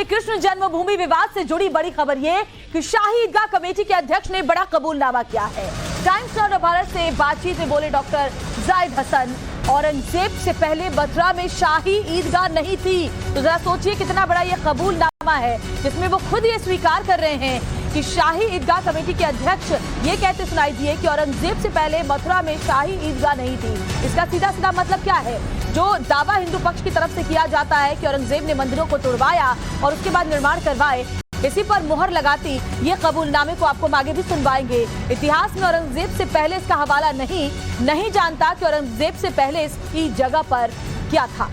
में कृष्ण जन्मभूमि विवाद से जुड़ी बड़ी खबर ये कि शाही ईदगाह कमेटी के अध्यक्ष ने बड़ा कबूलनामा किया है। टाइम्स नाउ भारत से बातचीत में बोले डॉक्टर जाहिद हसन, औरंगजेब से पहले मथुरा में शाही ईदगाह नहीं थी। तो जरा सोचिए कितना बड़ा ये कबूलनामा है, जिसमें वो खुद ये स्वीकार कर रहे हैं कि शाही ईदगाह कमेटी के अध्यक्ष ये कहते सुनाई दिए कि औरंगजेब से पहले मथुरा में शाही ईदगाह नहीं थी। इसका सीधा सीधा मतलब क्या है? जो दावा हिंदू पक्ष की तरफ से किया जाता है कि औरंगजेब ने मंदिरों को तोड़वाया और उसके बाद निर्माण करवाए, इसी पर मुहर लगाती ये कबूलनामे को आपको आगे भी सुनवाएंगे। इतिहास में औरंगजेब से पहले इसका हवाला नहीं जानता कि औरंगजेब से पहले इसकी जगह पर क्या था।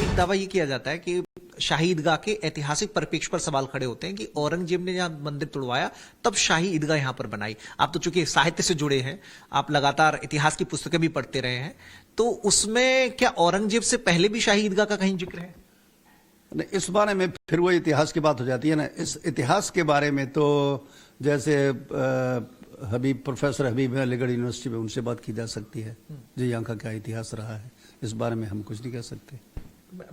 एक दावा ये किया जाता है कि शाही ईदगाह के ऐतिहासिक परिप्रेक्ष्य पर सवाल खड़े होते हैं कि औरंगजेब ने जहां मंदिर तुड़वाया तब शाही ईदगाह यहां पर बनाई। आप तो चूंकि साहित्य से जुड़े हैं, आप लगातार इतिहास की पुस्तकें भी पढ़ते रहे हैं, तो उसमें क्या औरंगजेब से पहले भी शाही ईदगाह का कहीं जिक्र है? नहीं, इस बारे में फिर वो इतिहास की बात हो जाती है ना। इस इतिहास के बारे में तो जैसे प्रोफेसर हबीब है अलीगढ़ यूनिवर्सिटी में, उनसे बात की जा सकती है जो यहाँ का क्या इतिहास रहा है। इस बारे में हम कुछ नहीं कह सकते।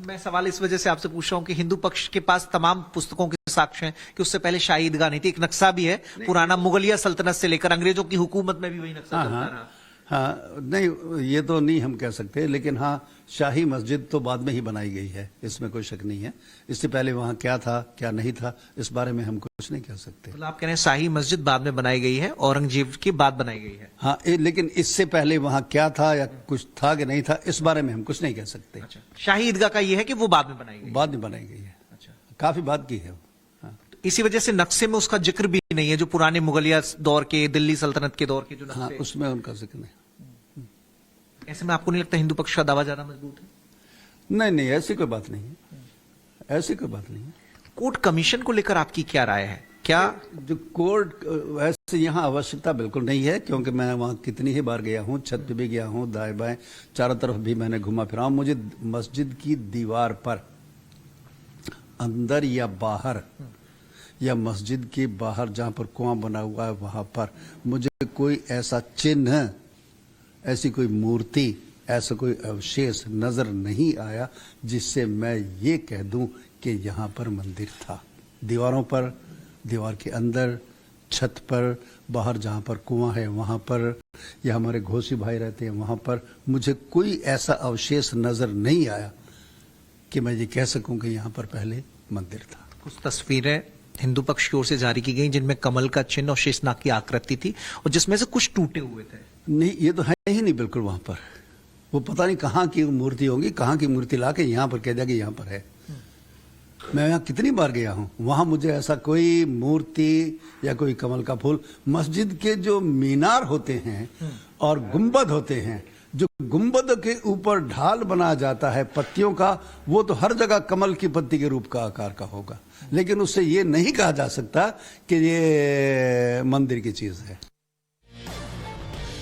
मैं सवाल इस वजह से आपसे पूछ रहा हूं कि हिंदू पक्ष के पास तमाम पुस्तकों के साक्ष्य हैं कि उससे पहले शाही ईदगाह नहीं थी। एक नक्शा भी है पुराना, मुगलिया सल्तनत से लेकर अंग्रेजों की हुकूमत में भी वही नक्शा चलता रहा। हाँ, नहीं ये तो नहीं हम कह सकते, लेकिन हाँ शाही मस्जिद तो बाद में ही बनाई गई है, इसमें कोई शक नहीं है। इससे पहले वहाँ क्या था क्या नहीं था, इस बारे में हम कुछ नहीं कह सकते। मतलब आप कह रहे हैं शाही मस्जिद बाद में बनाई गई है, औरंगजेब के बाद बनाई गई है। हाँ, लेकिन इससे पहले वहाँ क्या था या कुछ था कि नहीं था, इस बारे में हम कुछ नहीं कह सकते। अच्छा, शाही ईदगाह का ये है कि वो बाद में बनाई गई, बाद में बनाई गई है। अच्छा, काफी बात की है। हाँ। इसी वजह से नक्शे में उसका जिक्र भी नहीं है, जो पुराने मुगलिया दौर के, दिल्ली सल्तनत के दौर के जो नक्शे। हाँ, उसमें उनका जिक्र नहीं। ऐसे में आपको नहीं लगता हिंदू पक्ष का दावा ज्यादा मजबूत है? नहीं, ऐसी कोई बात नहीं है, ऐसी कोई बात नहीं है। कोर्ट कमीशन को लेकर आपकी क्या राय है? क्या जो कोर्ट, वैसे यहाँ आवश्यकता बिल्कुल नहीं है, क्योंकि मैं वहाँ कितनी ही बार गया हूँ, छत पे भी गया हूँ, दाएं बाएं चारों तरफ भी मैंने घुमा फिरा हूँ। मुझे मस्जिद की दीवार पर अंदर या बाहर या मस्जिद के बाहर जहाँ पर कुआं बना हुआ है वहाँ पर मुझे कोई ऐसा चिन्ह, ऐसी कोई मूर्ति, ऐसा कोई अवशेष नजर नहीं आया जिससे मैं ये कह दूं कि यहाँ पर मंदिर था। दीवारों पर, दीवार के अंदर, छत पर, बाहर जहाँ पर कुआं है वहाँ पर, या हमारे घोसी भाई रहते हैं वहाँ पर, मुझे कोई ऐसा अवशेष नजर नहीं आया कि मैं ये कह सकूं कि यहाँ पर पहले मंदिर था। कुछ तस्वीरें हिंदू पक्ष की ओर से जारी की गई जिनमें कमल का चिन्ह और शेषनाग की आकृति थी और जिसमें से कुछ टूटे हुए थे। नहीं, ये तो है ही नहीं बिल्कुल। वहां पर वो पता नहीं कहाँ की मूर्ति होगी, कहाँ की मूर्ति लाके यहाँ पर कह दिया कि यहाँ पर है। मैं यहाँ कितनी बार गया हूँ, वहां मुझे ऐसा कोई मूर्ति या कोई कमल का फूल, मस्जिद के जो मीनार होते हैं और गुंबद होते हैं, जो गुंबद के ऊपर ढाल बनाया जाता है पत्तियों का, वो तो हर जगह कमल की पत्ती के रूप का आकार का होगा, लेकिन उससे ये नहीं कहा जा सकता कि ये मंदिर की चीज है।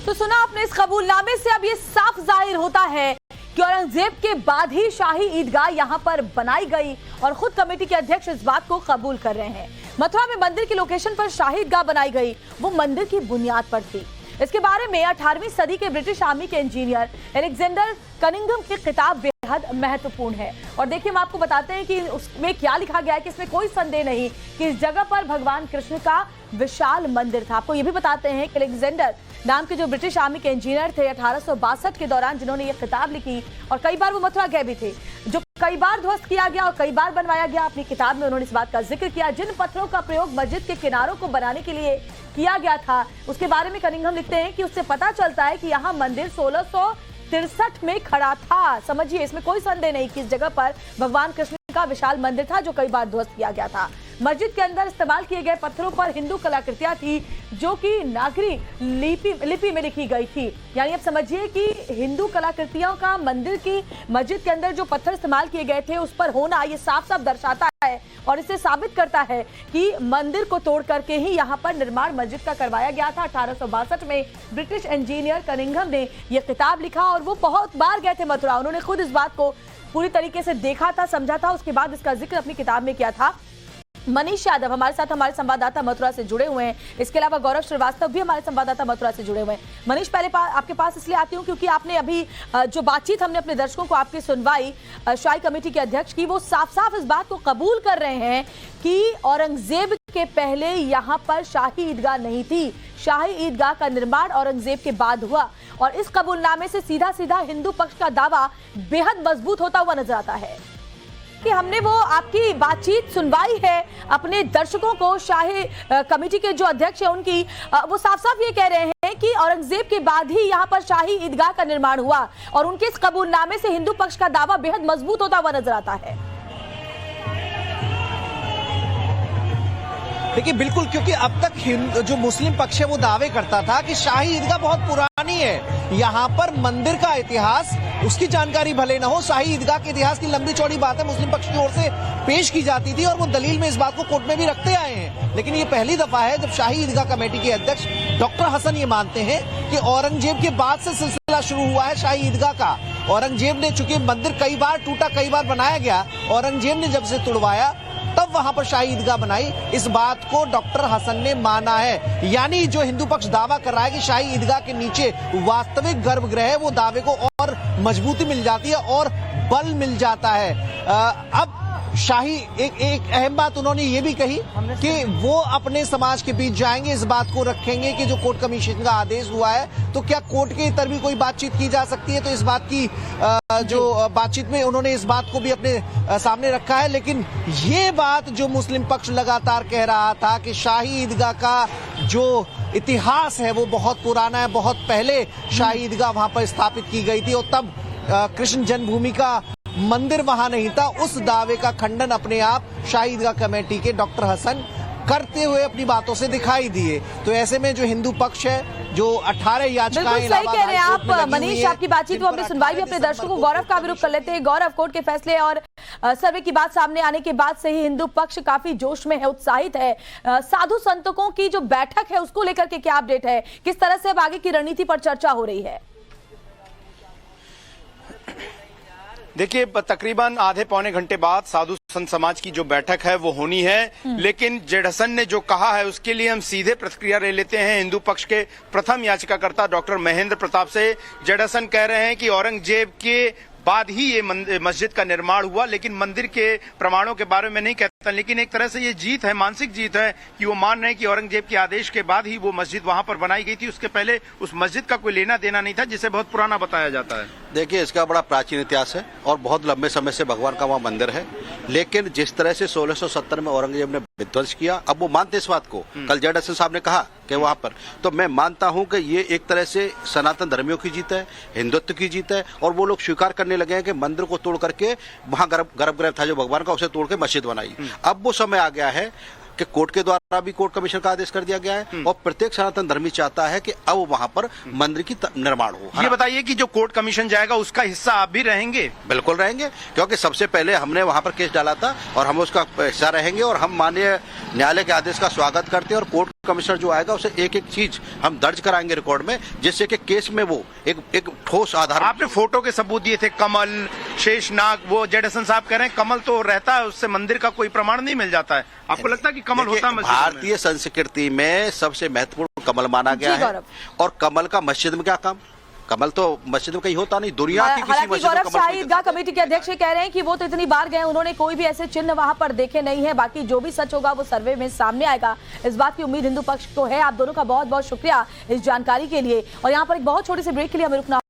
तो सुना आपने इस कबूलनामे से अब ये साफ जाहिर होता है कि औरंगजेब के बाद ही शाही ईदगाह यहां पर बनाई गई और खुद कमेटी के अध्यक्ष इस बात को कबूल कर रहे हैं। मथुरा में मंदिर की लोकेशन पर शाही ईदगाह बनाई गई, वो मंदिर की बुनियाद पर थी। इसके बारे में 18वीं सदी के ब्रिटिश आर्मी के इंजीनियर अलेक्जेंडर कनिंघम की किताब बेहद महत्वपूर्ण है। और देखिए, हम आपको बताते हैं कि उसमें क्या लिखा गया है कि इसमें कोई संदेह नहीं कि इस जगह पर भगवान कृष्ण का विशाल मंदिर था। आपको ये भी बताते हैं कि अलेक्जेंडर नाम के जो ब्रिटिश आर्मी के इंजीनियर थे 1862 के दौरान, जिन्होंने ये किताब लिखी और कई बार वो मथुरा गए भी थे, जो कई बार ध्वस्त किया गया और कई बार बनवाया गया। अपनी किताब में उन्होंने इस बात का जिक्र किया, जिन पत्थरों का प्रयोग मस्जिद के किनारों को बनाने के लिए किया गया था, उसके बारे में कनिंघम लिखते हैं कि उससे पता चलता है कि यहाँ मंदिर 1663 में खड़ा था। समझिए, इसमें कोई संदेह नहीं कि इस जगह पर भगवान कृष्ण का विशाल मंदिर था जो कई बार ध्वस्त किया गया था। मस्जिद के अंदर इस्तेमाल किए गए पत्थरों पर हिंदू कलाकृतियां थी जो कि नागरी लिपि में लिखी गई थी। यानी अब समझिए कि हिंदू कलाकृतियों का मंदिर की मस्जिद के अंदर जो पत्थर इस्तेमाल किए गए थे उस पर होना, ये साफ साफ दर्शाता है और इसे साबित करता है कि मंदिर को तोड़ करके ही यहाँ पर निर्माण मस्जिद का करवाया गया था। 1862 में ब्रिटिश इंजीनियर कनिंघम ने यह किताब लिखा और वो बहुत बार गए थे मथुरा। उन्होंने खुद इस बात को पूरी तरीके से देखा था, समझा था, उसके बाद इसका जिक्र अपनी किताब में किया था। मनीष यादव हमारे साथ हमारे संवाददाता मथुरा से जुड़े हुए हैं। इसके अलावा गौरव श्रीवास्तव भी हमारे संवाददाता मथुरा से जुड़े हुए हैं। मनीष, पहले आपके पास इसलिए आती हूं क्योंकि आपने अभी जो बातचीत हमने अपने दर्शकों को आपकी सुनवाई शाही कमेटी के अध्यक्ष की, वो साफ साफ इस बात को कबूल कर रहे हैं कि औरंगजेब के पहले यहाँ पर शाही ईदगाह नहीं थी। शाही ईदगाह का निर्माण औरंगजेब के बाद हुआ और इस कबूलनामे से सीधा सीधा हिंदू पक्ष का दावा बेहद मजबूत होता हुआ नजर आता है कि हमने वो आपकी बातचीत सुनवाई है अपने दर्शकों को। शाही कमेटी के जो अध्यक्ष है उनकी, वो साफ साफ ये कह रहे हैं कि औरंगजेब के बाद ही यहाँ पर शाही ईदगाह का निर्माण हुआ और उनके इस कबूलनामे से हिंदू पक्ष का दावा बेहद मजबूत होता हुआ नजर आता है। देखिए बिल्कुल, क्योंकि अब तक जो मुस्लिम पक्ष है वो दावे करता था कि शाही ईदगाह बहुत पुरानी है, यहाँ पर मंदिर का इतिहास उसकी जानकारी भले न हो, शाही ईदगाह के इतिहास की लंबी चौड़ी बातें मुस्लिम पक्ष की ओर से पेश की जाती थी और वो दलील में इस बात को कोर्ट में भी रखते आए हैं। लेकिन ये पहली दफा है जब शाही ईदगाह कमेटी के अध्यक्ष डॉक्टर हसन ये मानते हैं कि औरंगजेब के बाद से सिलसिला शुरू हुआ है शाही ईदगाह का। औरंगजेब ने, चूंकि मंदिर कई बार टूटा, कई बार बनाया गया, औरंगजेब ने जब से तुड़वाया तब वहां पर शाही ईदगाह बनाई, इस बात को डॉक्टर हसन ने माना है। यानी जो हिंदू पक्ष दावा कर रहा है कि शाही ईदगाह के नीचे वास्तविक गर्भगृह है, वो दावे को और मजबूती मिल जाती है और बल मिल जाता है। अब शाही एक अहम बात उन्होंने ये भी कही कि वो अपने समाज के बीच जाएंगे, इस बात को रखेंगे कि जो कोर्ट कमीशन का आदेश हुआ है तो क्या कोर्ट के इतर भी कोई बातचीत की जा सकती है। तो इस बात की जो बातचीत में उन्होंने इस बात को भी अपने सामने रखा है। लेकिन ये बात जो मुस्लिम पक्ष लगातार कह रहा था कि शाही ईदगाह का जो इतिहास है वो बहुत पुराना है, बहुत पहले शाही ईदगाह वहां पर स्थापित की गई थी और तब कृष्ण जन्मभूमि का मंदिर वहां नहीं था, उस दावे का खंडन अपने आप शाही ईदगाह कमेटी के डॉक्टर हसन करते हुए अपनी बातों से दिखाई दिए। तो ऐसे में जो हिंदू पक्ष है, जो 18 याचिकाएं, सही कह रहे हैं आप मनीष, आपकी बातचीत को हमने सुनवाई भी अपने दर्शकों को। गौरव का भी रुख कर लेते हैं। गौरव, कोर्ट के फैसले और सर्वे की बात सामने आने के बाद से ही हिंदू पक्ष काफी जोश में है, उत्साहित है। साधु संतों की जो बैठक है उसको लेकर के क्या अपडेट है, किस तरह से अब आगे की रणनीति पर चर्चा हो रही है? देखिए, तकरीबन आधे पौने घंटे बाद साधु संत समाज की जो बैठक है वो होनी है, लेकिन जेड हसन ने जो कहा है उसके लिए हम सीधे प्रतिक्रिया ले लेते हैं हिंदू पक्ष के प्रथम याचिकाकर्ता डॉक्टर महेंद्र प्रताप से। जेड हसन कह रहे हैं कि औरंगजेब के बाद ही ये मस्जिद का निर्माण हुआ, लेकिन मंदिर के प्रमाणों के बारे में नहीं कहता। लेकिन एक तरह से ये जीत है, मानसिक जीत है कि वो मान रहे हैं कि औरंगजेब के आदेश के बाद ही वो मस्जिद वहां पर बनाई गई थी, उसके पहले उस मस्जिद का कोई लेना देना नहीं था, जिसे बहुत पुराना बताया जाता है। देखिए, इसका बड़ा प्राचीन इतिहास है और बहुत लंबे समय से भगवान का वहाँ मंदिर है। लेकिन जिस तरह से 1670 में औरंगजेब ने विध्वंस किया, अब वो मानते इस बात को। कल जेड हसन साहब ने कहा कि वहां पर, तो मैं मानता हूं कि ये एक तरह से सनातन धर्मियों की जीत है, हिंदुत्व की जीत है और वो लोग स्वीकार करने लगे हैं कि मंदिर को तोड़ करके वहां गर्भगृह था जो भगवान का, उसे तोड़ के मस्जिद बनाई। अब वो समय आ गया है कि कोर्ट के द्वारा भी कोर्ट कमीशन का आदेश कर दिया गया है और प्रत्येक सनातन धर्मी चाहता है कि अब वहां पर मंदिर की निर्माण हो। ये बताइए कि जो कोर्ट कमीशन जाएगा उसका हिस्सा आप भी रहेंगे? बिल्कुल रहेंगे, क्योंकि सबसे पहले हमने वहां पर केस डाला था और हम उसका हिस्सा रहेंगे और हम माननीय न्यायालय के आदेश का स्वागत करते हैं और कोर्ट कमिश्नर जो आएगा उसे एक एक चीज हम दर्ज कराएंगे रिकॉर्ड में, जिससे कि केस में वो एक ठोस आधार। आपने फोटो के सबूत दिए थे, कमल, शेषनाग, वो जेड हसन साहब कह रहे हैं कमल तो रहता है, उससे मंदिर का कोई प्रमाण नहीं मिल जाता है। आपको लगता है कि कमल होता है मस्जिद में? भारतीय संस्कृति में सबसे महत्वपूर्ण कमल माना गया है और कमल का मस्जिद में क्या काम? कमल तो मस्जिद में कहीं होता नहीं, दुनिया की किसी मस्जिद में गौरव, शाही ईदगाह कमेटी के अध्यक्ष कह रहे हैं कि वो तो इतनी बार गए, उन्होंने कोई भी ऐसे चिन्ह वहां पर देखे नहीं है। बाकी जो भी सच होगा वो सर्वे में सामने आएगा, इस बात की उम्मीद हिंदू पक्ष को है। आप दोनों का बहुत बहुत शुक्रिया इस जानकारी के लिए। और यहाँ पर एक बहुत छोटी सी ब्रेक के लिए हमें रुकना